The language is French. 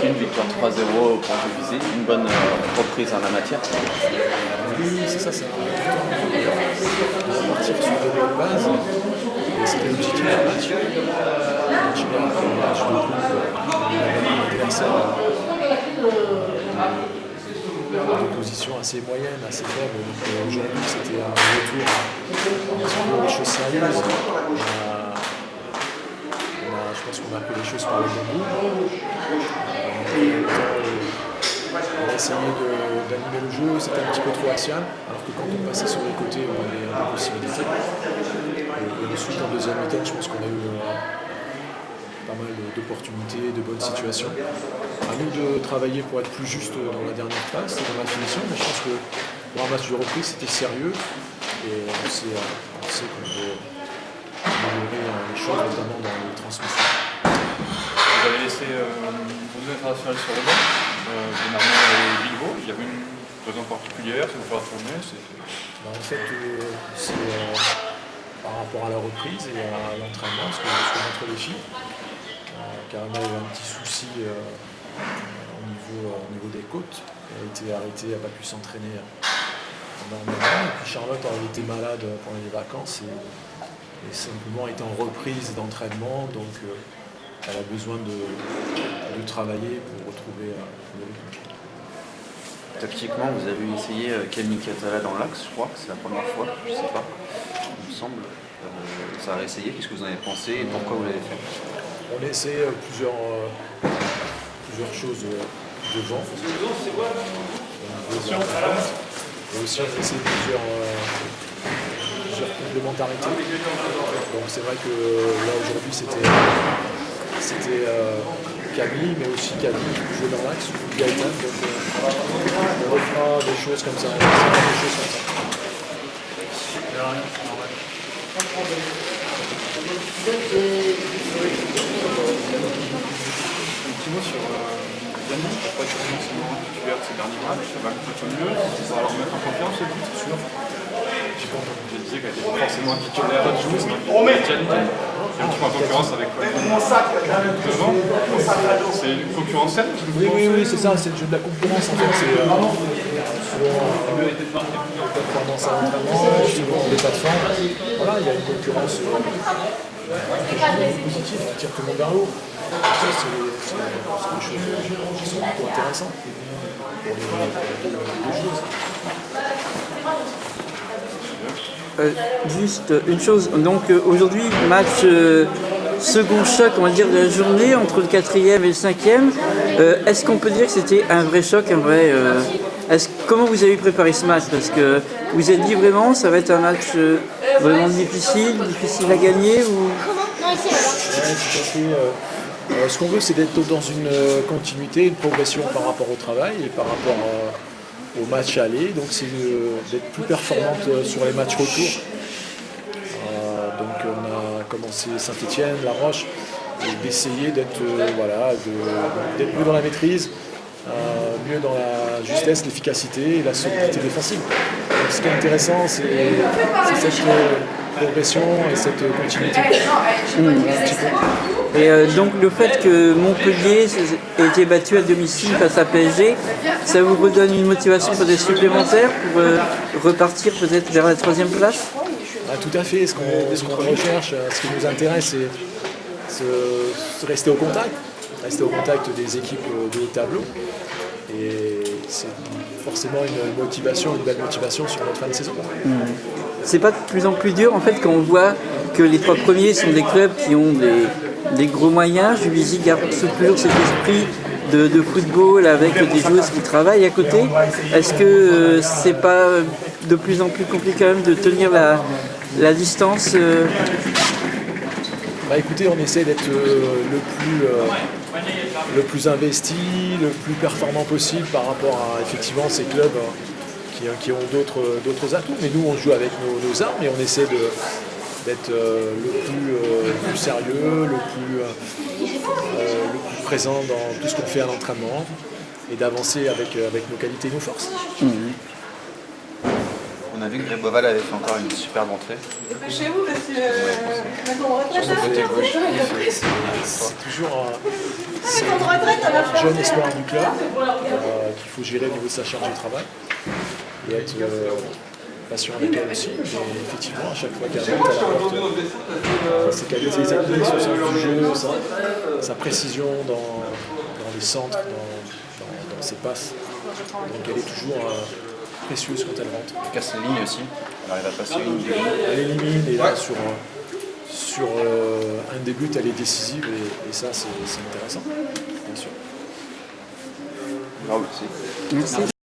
une victoire 3-0 au point de visée, une bonne reprise en la matière. Oui, c'est ça, c'est important de repartir sur de bonnes bases. Et c'était l'objectif du match. Chilien après le match de groupe, l'adversaire de position assez moyenne, assez faible. Donc aujourd'hui c'était un retour à des choses sérieuses. Je pense qu'on a pris les choses par le bon bout. On a essayé d'animer le jeu, c'était un petit peu trop axial, alors que quand on passait sur les côtés, on avait des possibilités. Et ensuite, en deuxième mi-temps, je pense qu'on a eu pas mal d'opportunités, de bonnes situations. À nous de travailler pour être plus juste dans la dernière phase, dans la finition, mais je pense que pour un match de reprise, c'était sérieux. Et on sait qu'on peut améliorer les choses, notamment dans les transmissions. Vous avez laissé vos deux internationales sur le banc, Bernard et Bilbao. Il y avait une raison particulière, c'est pour la tournée. En fait, c'est par rapport à la reprise et à l'entraînement, ce que montrent les filles. Car elle a eu un petit souci au niveau des côtes. Elle a été arrêtée, elle n'a pas pu s'entraîner normalement. Et puis Charlotte a été malade pendant les vacances et simplement est en reprise d'entraînement. Donc elle a besoin de travailler pour retrouver le rythme. Tactiquement, vous avez essayé Camille Catala dans l'axe, je crois, c'est la première fois, je ne sais pas, il me semble. Ça a réessayé, qu'est-ce que vous en avez pensé et pourquoi vous l'avez fait? On a essayé plusieurs choses devant. Et aussi on a essayé plusieurs complémentarités. Donc c'est vrai que là aujourd'hui c'était Camille, mais aussi Camille qui jouait dans l'axe, ou Gaëtan. Donc on refera des choses comme ça. Un petit mot sur Yannick, qui n'a pas été forcément titulaire de ces derniers matchs, ça va un peu mieux, ça va leur mettre en confiance, c'est sûr. Je disais qu'elle n'était pas forcément titulaire de jouer, c'est Yannick. Il y a un petit peu en concurrence avec devant. C'est une concurrence saine. Oui, c'est ça, c'est le jeu de la concurrence en fait. C'est les performances à l'entraînement, suivant l'état de forme. Voilà, il y a une concurrence positive, on tire tout le monde vers le haut. Ça, c'est des choses qui sont plutôt intéressantes pour les joueuses. Juste une chose, donc aujourd'hui, match second choc, on va dire, de la journée entre le 4e et le 5e. Est-ce qu'on peut dire que c'était un vrai choc, un vrai... comment vous avez préparé ce match? Parce que vous êtes dit vraiment, ça va être un match vraiment difficile à gagner ou... Ouais, tout à fait. Ce qu'on veut, c'est d'être dans une continuité, une progression par rapport au travail et par rapport au match aller. Donc c'est d'être plus performante sur les matchs retour. Donc on a commencé Saint-Étienne, La Roche, et d'essayer d'être mieux dans la maîtrise, mieux dans la justesse, l'efficacité et la solidité défensive. Donc, ce qui est intéressant, c'est cette progression et cette continuité. Et donc le fait que Montpellier ait été battu à domicile face à PSG, ça vous redonne une motivation peut-être supplémentaire pour repartir peut-être vers la 3e place? Tout à fait, ce qu'on recherche, ce qui nous intéresse, c'est rester au contact des équipes de haut tableau. Et c'est forcément une belle motivation sur notre fin de saison. C'est pas de plus en plus dur en fait quand on voit que les 3 premiers sont des clubs qui ont des gros moyens. Juvisy garde toujours cet esprit de football avec des joueuses qui travaillent à côté. Est-ce que c'est pas de plus en plus compliqué quand même de tenir la distance Écoutez, on essaie d'être le plus investi, le plus performant possible par rapport à effectivement ces clubs qui ont d'autres atouts. Mais nous, on joue avec nos armes et on essaie d'être le plus sérieux, le plus présent dans tout ce qu'on fait à l'entraînement et d'avancer avec nos qualités et nos forces. On a vu que Greboval avait fait encore une superbe entrée. Dépêchez-vous parce que C'est c'est un jeune espoir du club qu'il faut gérer au niveau de sa charge de travail et être patient avec elle aussi. Et effectivement, à chaque fois qu'elle rentre, elle apporte ses qualités techniques, son sens du jeu, sa précision dans les centres, dans ses passes. Donc elle est toujours précieuse quand elle rentre. Elle casse les lignes aussi. Elle arrive à passer une des lignes. Elle élimine et là, sur un des buts, elle est décisive et ça, c'est intéressant, bien sûr. Bravo, merci. Merci.